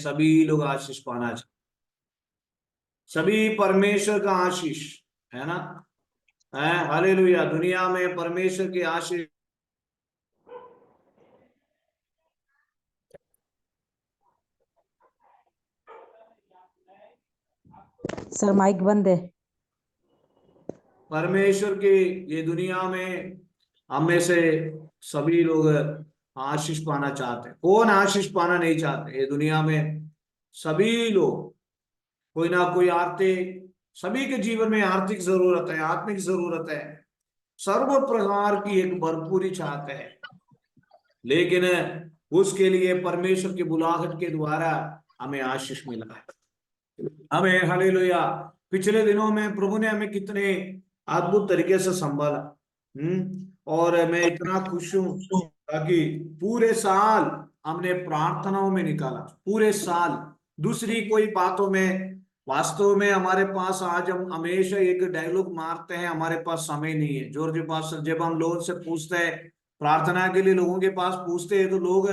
सभी लोग आशीष पाना चाहते, सभी परमेश्वर का आशीष है ना, है हालेलुया। दुनिया में परमेश्वर की आशीष। सर माइक बंद है। परमेश्वर की ये दुनिया में हम में से सभी लोग आशीष पाना चाहते हैं। कौन आशीष पाना नहीं चाहते? ये दुनिया में सभी लोग कोई ना कोई आर्थिक, सभी के जीवन में आर्थिक जरूरत है, आत्मिक जरूरत है, सर्व प्रकार की एक भरपूरी चाहते हैं। लेकिन उसके लिए परमेश्वर की बुलाहट के द्वारा हमें आशीष मिला है, हमें हालेलुया। पिछले दिनों में प्रभु ने हमें कितने अद्भुत तरीके से संभाला। और मैं इतना खुश हूं ताकि पूरे साल हमने प्रार्थनाओं में निकाला, पूरे साल। दूसरी कोई बातों में, वास्तव में हमारे पास आज हम हमेशा एक डायलॉग मारते हैं, हमारे पास समय नहीं है। जो के पास जब हम लोगों से पूछते हैं, प्रार्थना के लिए लोगों के पास पूछते हैं, तो लोग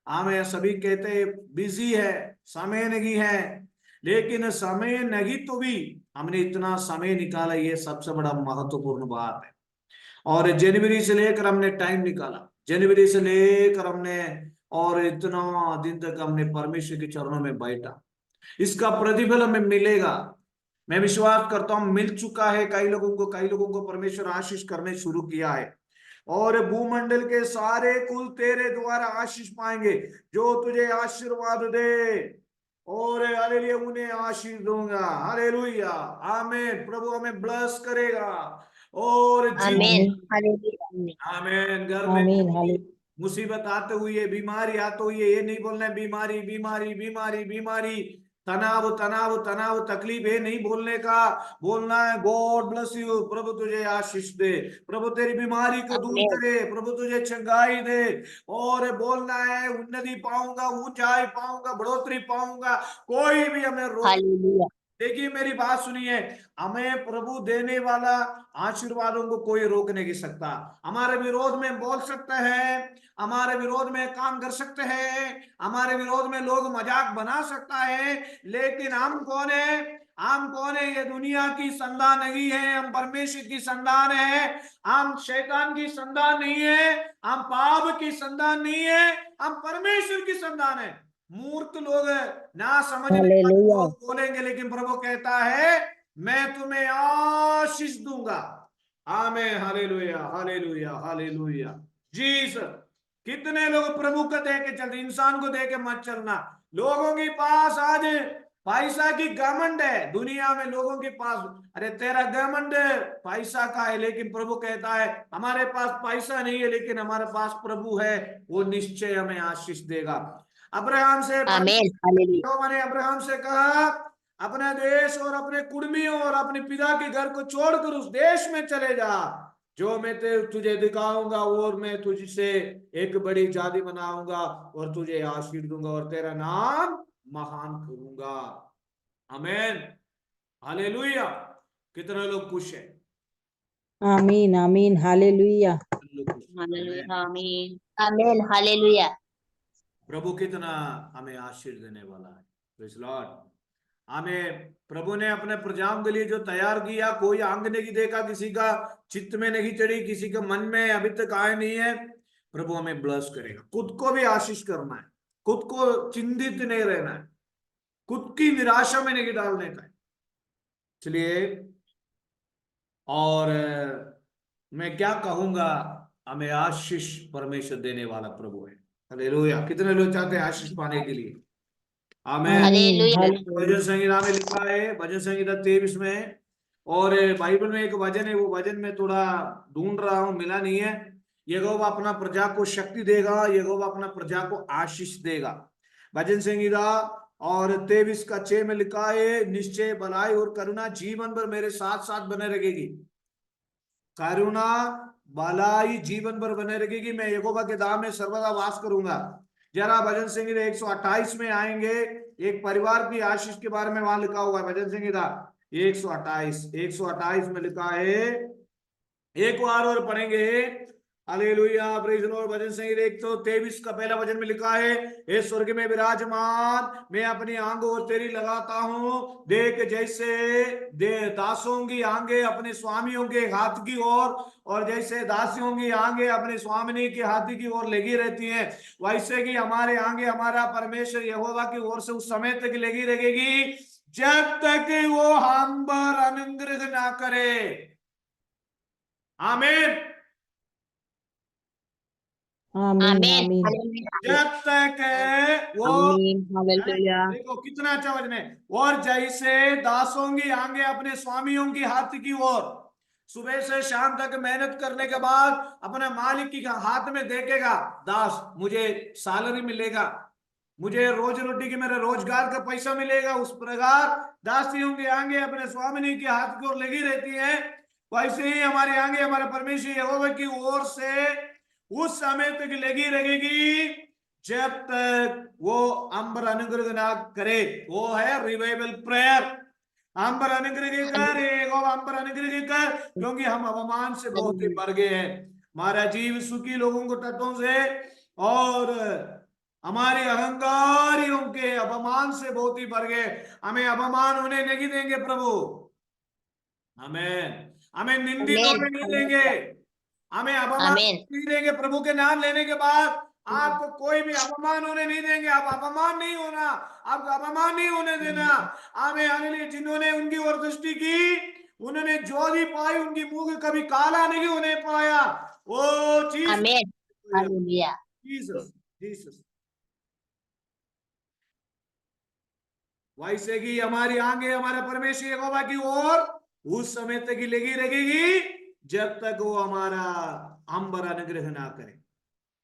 हमें सभी कहते हैं बिजी है, समय नहीं है। लेकिन समय नहीं तो भी हमने इतना समय निकाला, ये सबसे बड़ा महत्वपूर्ण बात है। और जनवरी से लेकर हमने टाइम निकाला, जनवरी से लेकर हमने, और इतना दिन तक हमने परमेश्वर के चरणों में बैठा। इसका प्रतिफल हमें मिलेगा, मैं विश्वास करता हूं मिल चुका है कई लोगों को। कई लोगों को परमेश्वर आशीष करने शुरू किया है, और भूमंडल के सारे कुल तेरे द्वारा आशीष पाएंगे। जो तुझे आशीर्वाद दे और हालेलुया उन्हें आशीष दूंगा। हालेलुया, आमीन। प्रभु हमें ब्लेस करेगा और आमीन आमीन हालेलुया आमीन। घर में आमीन कोई हालेलुया मुसीबत आते हुए, बीमारी आते हुए, ये नहीं बोलना है बीमारी बीमारी बीमारी बीमारी, तनाव तनाव तनाव, तकलीफ, ये नहीं बोलने का। बोलना है गॉड ब्लेस यू, प्रभु तुझे आशीष दे, प्रभु तेरी बीमारी को दूर आमीन करे, प्रभु तुझे चंगाई दे। और बोलना है उन्नति पाऊंगा, ऊंचाई पाऊंगा, बढ़ोतरी पाऊंगा, कोई भी हमें रोक। हालेलुया देखिए मेरी बात सुनिए, हमें प्रभु देने वाला आशीर्वादों को कोई रोक नहीं सकता। हमारे विरोध में बोल सकते हैं, हमारे विरोध में काम कर सकते हैं, हमारे विरोध में लोग मजाक बना सकता है, लेकिन हम कौन है? हम कौन है? ये दुनिया की संतान नहीं है, हम परमेश्वर की संतान है। हम शैतान की संतान नहीं है, हम पाप की संतान नहीं है, हम परमेश्वर की संतान है। मूर्ख लोग, ना समझने वाले हालेलुया लोग बोलेंगे, लेकिन प्रभु कहता है मैं तुम्हें आशीष दूंगा। आमीन हालेलुया हालेलुया हालेलुया। जीसस। कितने लोग प्रभु को दे के चलते, इंसान को दे के मत चलना। लोगों के पास आज पैसा की घमंड है, दुनिया में लोगों के पास, अरे तेरा घमंड पैसा का है, लेकिन प्रभु कहता है हमारे पास पैसा नहीं है, लेकिन हमारे पास प्रभु है, वो निश्चय हमें आशीष देगा। अब्राहम से आमीन हालेलुया मैंने अब्राहम से कहा अपने देश और अपने कुर्मियों और अपने पिता के घर को छोड़कर उस देश में चले जा जो मैं तुझे दिखाऊंगा, और मैं तुझसे एक बड़ी जाति बनाऊंगा और तुझे आशीष दूंगा और तेरा नाम महान करूंगा। आमीन हालेलुया। कितने लोग खुश हैं? आमीन आमीन हालेलुया हालेलुया आमीन आमीन हालेलुया प्रभु कितना हमें आशीष देने वाला है। Praise Lord. हमें प्रभु ने अपने प्रजाओं के लिए जो तैयार किया, कोई आंग नहीं देखा, किसी का चित्त में नहीं चढ़ी, किसी के मन में अभी तक आए नहीं है। प्रभु हमें ब्लेस करेगा। खुद को भी आशीष करना है, खुद को चिंतित नहीं रहना है, खुद की निराशा में नहीं डालने का है। इसलिए और मैं क्या कहूंगा, हमें आशीष परमेश्वर देने वाला प्रभु है। हालेलुया। कितने लोग चाहते हैं आशीष पाने के लिए? आमीन। आमीन हालेलुया भजन हालेलुया संहिता में लिखा है, भजन संहिता 23 में, और बाइबल में एक वचन है, वो वचन में थोड़ा ढूंढ रहा हूं, मिला नहीं है। यहोवा अपना प्रजा को शक्ति देगा, यहोवा अपना प्रजा को आशीष देगा। भजन संहिता और 23 का 6 में लिखा है, निश्चय भलाई और करुणा जीवन भर मेरे साथ साथ बने रहेगी। करुणा भलाई जीवन भर बने रहेगी। मैं यहोवा के धाम में सर्वदा वास करूंगा। जरा भजन संहिता 128 में आएंगे, एक परिवार की आशीष के बारे में वहां लिखा हुआ है। भजन संहिता 128 में लिखा है, एक बार और पढ़ेंगे। Hallelujah, praise the lord. भजन संहिता 123 का पहला वचन में लिखा है, हे स्वर्ग में विराजमान, मैं अपनी आंखों और तेरी लगाता हूं, देख जैसे दासों की आंखें अपने स्वामियों के हाथ की ओर और जैसे दासियों की आंखें अपने स्वामिनी के हाथ की ओर लगी रहती हैं, वैसे कि हमारे आंखें हमारा परमेश्वर यहोवा की ओर से उस समय तक लगी रहेगी जब तक वो हम पर अनुग्रह ना करे। आमीन। आमीन आमीन आमीन हालेलुया जब तक वो, आमीन हालेलुया देखो कितना अच्छा वचन है, और जैसे दासों की आंखें अपने स्वामियों की हाथ की ओर, सुबह से शाम तक मेहनत करने के बाद अपने मालिक की हाथ में देखेगा, दास मुझे सैलरी मिलेगा, मुझे रोज रोटी की मेरे रोजगार का पैसा मिलेगा, उस प्रकार दासियों की आंखें अपने स्वामिनी के हाथ की ओर लगी रहती हैं, वैसे ही हमारी आंखें हमारे परमेश्वर यहोवा की ओर से उस समय तक लगी रहेगी जब तक वो अंबर अनुग्रह ना करे। वो है रिवाइवल प्रेयर। अंबर अनुग्रह कर, अंबर अनुग्रह कर, क्योंकि हम अवमान से बहुत ही भर गए हैं। हमारा जीव सुखी लोगों को तत्वों से और हमारे अहंकारियों के अपमान से बहुत ही भर गए। हमें अपमान होने नहीं देंगे प्रभु, हमें हमें निंदित आमीन होने नहीं देंगे, हमें अपमान आमीन नहीं देंगे। प्रभु के नाम लेने के बाद आपको कोई भी अपमान होने नहीं देंगे। आप अपमान नहीं होना, आपको अपमान नहीं होने देना। हमें हालेलुया, जिन्होंने उनकी ओर दृष्टि की उन्होंने ज्योति पाई, उनकी मुंह कभी काला नहीं होने पाया। ओ जीसस, आमीन हालेलुया जीसस, जीसस। वैसे कि हमारी आंखें हमारे परमेश्वर यहोवा की ओर उस समय तक ही लगी रहेगी जब तक वो हमारा हम पर अनुग्रह ना करे।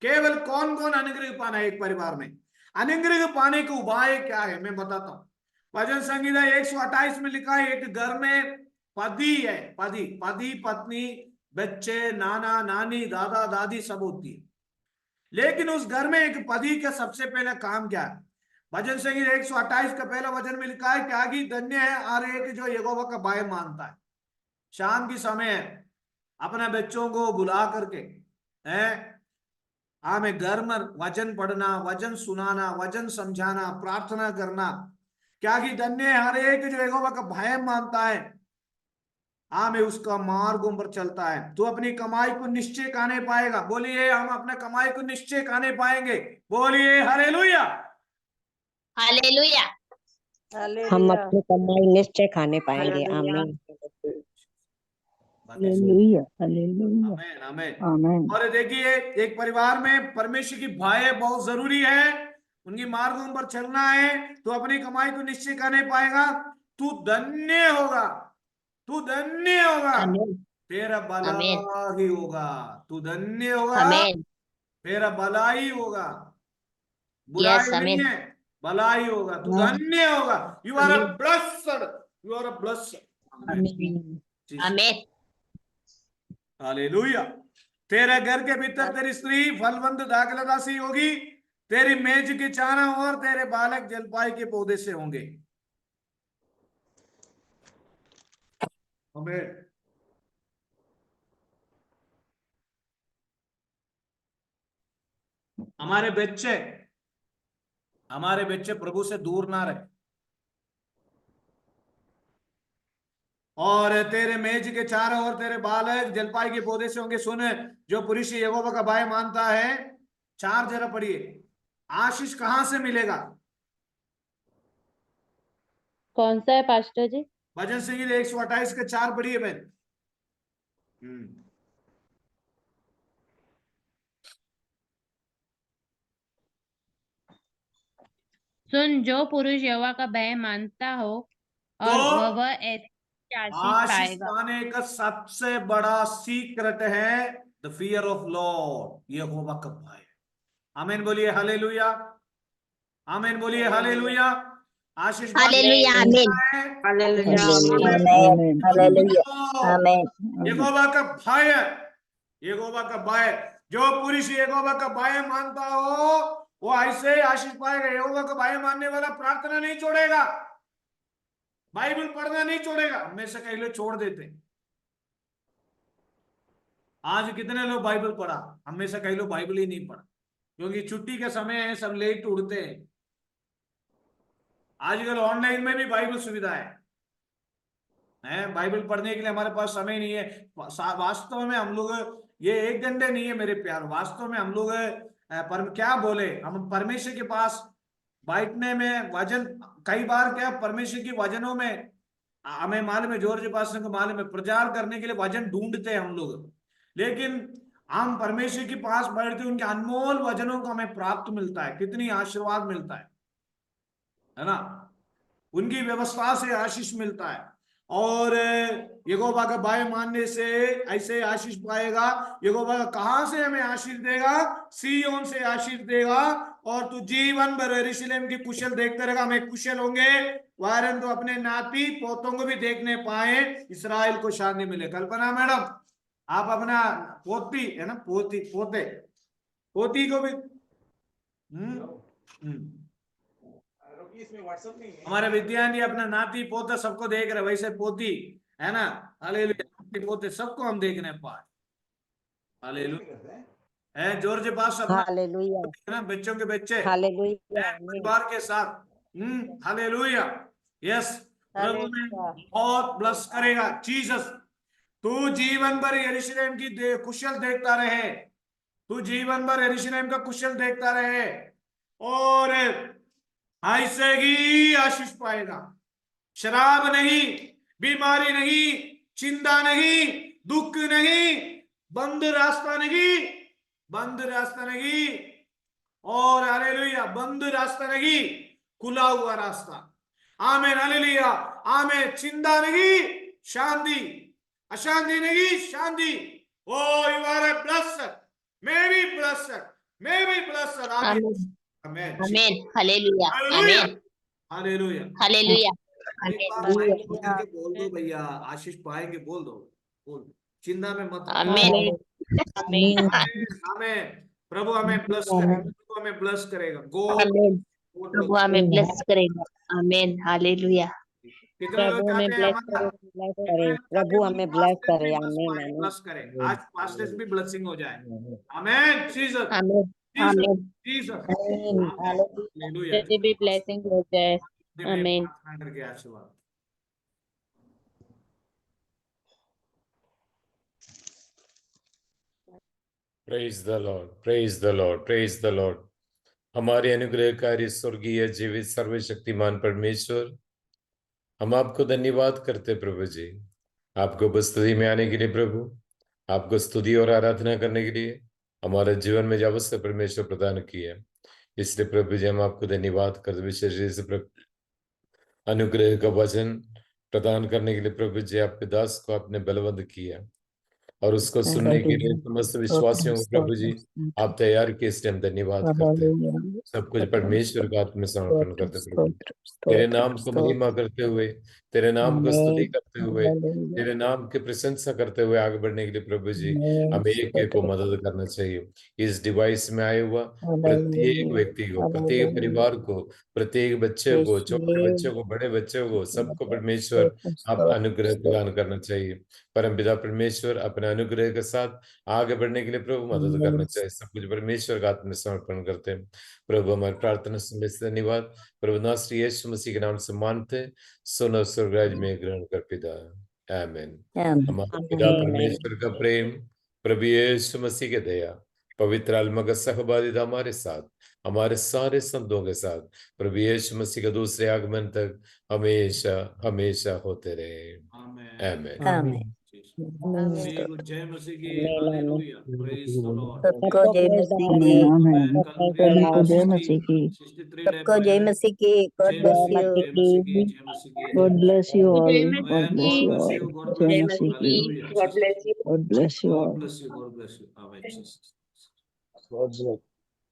केवल कौन कौन अनुग्रह पाना है एक परिवार में? अनुग्रह पाने के उपाय क्या है मैं बताता हूं। भजन संहिता 128 में लिखा है, एक घर में पति है, पति पति पत्नी बच्चे नाना नानी दादा दादी सब होती है, लेकिन उस घर में एक पति का सबसे पहला काम क्या है? भजन संहिता 128 का पहला वचन में लिखा है, क्या कि धन्य है हर एक जो यहोवा का भय मानता है। शाम के समय अपने बच्चों को बुला करके है हमें घर में वचन पढ़ना, वचन सुनाना, वचन समझाना, प्रार्थना करना। क्या कि धन्य है हर एक जो यहोवा का भय मानता है, हमें उसका मार्गों पर चलता है। तो अपनी कमाई को निश्चय खाने पाएगा। बोलिए हम अपने कमाई को निश्चय खाने पाएंगे। बोलिए हालेलुया। हालेलुया हम हालेलुया अपनी कमाई निश्चय खाने पाएंगे। हालेलुया आमीन हालेलुया हालेलुया आमेन आमेन। आमीन और देखिए एक परिवार में परमेश्वर की भय बहुत जरूरी है, उनकी मार्गों पर चलना है तो अपनी कमाई को निश्चय करने पाएगा। तू धन्य होगा, तू धन्य होगा, आमीन तेरा भला आमीन ही होगा। तू धन्य होगा, आमीन तेरा भलाई होगा, यस बुराई नहीं आमीन है, भलाई होगा। तू धन्य होगा। You are a amen blessed, you are a blessed. आमीन आमीन हालेलुया। तेरे घर के भीतर तेरी स्त्री फलवंत दाखलता होगी, तेरी मेज के चारों ओर तेरे बालक जलपाई के पौधे से होंगे। हमें हमारे बच्चे हमारे बच्चे प्रभु से दूर ना रहे, और तेरे मेज के चारों ओर तेरे बालक जलपाई के पौधे से होंगे। सुन, जो पुरुष यहोवा का भय मानता है, 4 जरा पढ़िए, आशीष कहां से मिलेगा? कौन सा है पास्टर जी? भजन संहिता 128 के 4 पढ़िए बहन। सुन, जो पुरुष यहोवा का भय मानता हो तो और वह ऐसी आशीष आशीष पाएगा। पाने का सबसे बड़ा सीक्रेट है द फियर ऑफ लॉर्ड, यहोवा का भय। आमीन बोलिए हालेलुया, आमीन बोलिए हालेलुया। आशीष पाने हालेलुया का आमीन तरीका है हालेलुया आमीन हालेलुया आमीन यहोवा का भय, यहोवा का भय। जो पुरुष यहोवा का भय मानता हो वो ऐसे आशीष पाएगा। यहोवा का भय मानने वाला प्रार्थना नहीं छोड़ेगा, बाइबल पढ़ना नहीं छोड़ेगा। में से कई लोग छोड़ देते। आज कितने लोग बाइबल पढ़ा? हम में से कई लोग बाइबल ही नहीं पढ़ा, क्योंकि छुट्टी के समय है, सब लेट उठते हैं। आजकल ऑनलाइन में भी बाइबल सुविधा है, बाइबल पढ़ने के लिए हमारे पास समय नहीं है। वास्तव में हम लोग, ये 1 घंटे नहीं है मेरे प्यार, वास्तव में हम लोग क्या बोले, हम परमेश्वर के पास बैठने में वचन, कई बार क्या परमेश्वर की वचनों में हमें मालूम है, जॉर्ज पास्टर को मालूम है, प्रचार करने के लिए वचन ढूंढते हैं हम लोग, लेकिन हम परमेश्वर के पास बैठते उनके अनमोल वचनों को हमें प्राप्त मिलता है, कितनी आशीर्वाद मिलता है ना, उनकी व्यवस्था से आशीष मिलता है। और यहोवा का भय मानने से ऐसे आशीष पाएगा। यहोवा कहां से हमें आशीष देगा? सिय्योन से आशीष देगा। और तू जीवन भर यरूशलेम की कुशल देखते रहेगा। हमें कुशल होंगे, वारन तो अपने नाती पोतों को भी देखने पाए, इसराइल को शांति मिले। कल्पना मैडम, आप अपना पोती है ना, पोती पोते पोती को भी इसमें व्हाट्सएप नहीं है। हमारे विद्यार्थी अपना नाती पोता सबको देख रहे, वैसे पोती है ना, हालेलुया, नाती पोते सबको हम देखने पाए, हालेलुया। है जॉर्ज पास अपना हालेलुया, है ना, बच्चों के बच्चे हालेलुया, परिवार के साथ, हालेलुया, यस। प्रभु में बहुत ब्लेस करेगा जीसस। तू जीवन भर यरूशलेम की कुशल देखता रहे, तू जीवन भर यरूशलेम का कुशल देखता रहे, और ऐसे ही आशीष पाएगा। शराब नहीं, बीमारी नहीं, चिंता नहीं, दुख नहीं, बंद रास्ता नहीं, बंद रास्ता नहीं, और हालेलुया, बंद रास्ता नहीं, खुला हुआ रास्ता। आमीन, हालेलुया, आमीन। चिंता नहीं, शांति, अशांति नहीं, शांति। O you are a blessed, may be blessed, may be blessed. आमीन, आमीन, हालेलुया, आमीन, हालेलुया, हालेलुया, एक बार आमीन, माइक खोल करके बोल दो भैया, आशीष पाएंगे, बोल दो, बोल, चिंता में मत। आमीन, आमीन, हमें प्रभु हमें ब्लेस करेगा, प्रभु हमें ब्लेस करेगा। गॉड आमीन। प्रभु हमें ब्लेस करेगा। आमीन, हालेलुया। कितने लोग प्रभु हमें चाहते हैं ब्लेस हमारा, करे, ब्लेस करे, प्रभु हमें ब्लेस करे। आमीन, आमीन, ब्लेस करे, आज पास्टर्स भी ब्लेसिंग हो जाए। आमीन, जीसस, आमीन, जीसस, आमीन, जीसस, आमीन, हालेलुया। यदि भी ब्लेसिंग हो जाए। आमीन। प्रार्थना करके आशीर्वाद। Praise the Lord, praise the Lord, praise the Lord. हमारे अनुग्रहकारी स्वर्गीय जीवित सर्वशक्तिमान परमेश्वर, हम आपको धन्यवाद करते प्रभु जी, आपको उपस्थिति में आने के लिए प्रभु, आपको स्तुति और आराधना करने के लिए हमारे जीवन में जो अवसर परमेश्वर प्रदान किया, इसलिए प्रभु जी हम आपको धन्यवाद करते। विशेष रूप से अनुग्रह का वचन प्रदान करने के लिए प्रभु जी आपके दास को आपने बलवंत किया, और उसको सुनने के लिए समस्त विश्वासियों को प्रभु जी आप तैयार किए, इसलिए हम धन्यवाद करते हैं। सब कुछ परमेश्वर का आत्म समर्पण करते प्रभु, तेरे नाम को महिमा करते हुए, तेरे नाम को स्तुति करते हुए, तेरे नाम की प्रशंसा करते हुए आगे बढ़ने के लिए प्रभु जी हमें एक एक को मदद करना चाहिए। इस डिवाइस में आए हुआ प्रत्येक व्यक्ति को, प्रत्येक परिवार को, प्रत्येक बच्चे को, छोटे बच्चों को, बड़े बच्चों को, सबको परमेश्वर आप अनुग्रह प्रदान करना चाहिए। परमपिता परमेश्वर अपने अनुग्रह के साथ आगे बढ़ने के लिए प्रभु मदद करना चाहिए। सब कुछ परमेश्वर का आत्म समर्पण करते हैं प्रभु। हमारी प्रार्थना सुनने से धन्यवाद प्रभु, नासरी यीशु मसीह के नाम से मानते, सुनो स्वर्गराज में ग्रहण कर पिता, आमीन। हमारे पिता परमेश्वर का प्रेम, प्रभु यीशु मसीह के दया, पवित्र आत्मा का सहभागिता हमारे साथ, हमारे सारे संतों के साथ प्रभु यीशु मसीह के दूसरे आगमन तक हमेशा हमेशा होते रहे, आमीन। आमीन। जय मसीह की, हालेलुया, प्रेज द लॉर्ड। सबको जय मसीह की, आमीन। कल सबको जय मसीह की। 63 सबको जय मसीह की। God bless you. जय मसीह की, जय मसीह की, God bless you all. जय God मसीह bless की। you all. God जय bless you, मसीह की। hallelujah. God bless you. God bless you all. God bless you, God bless you. Amen. God bless.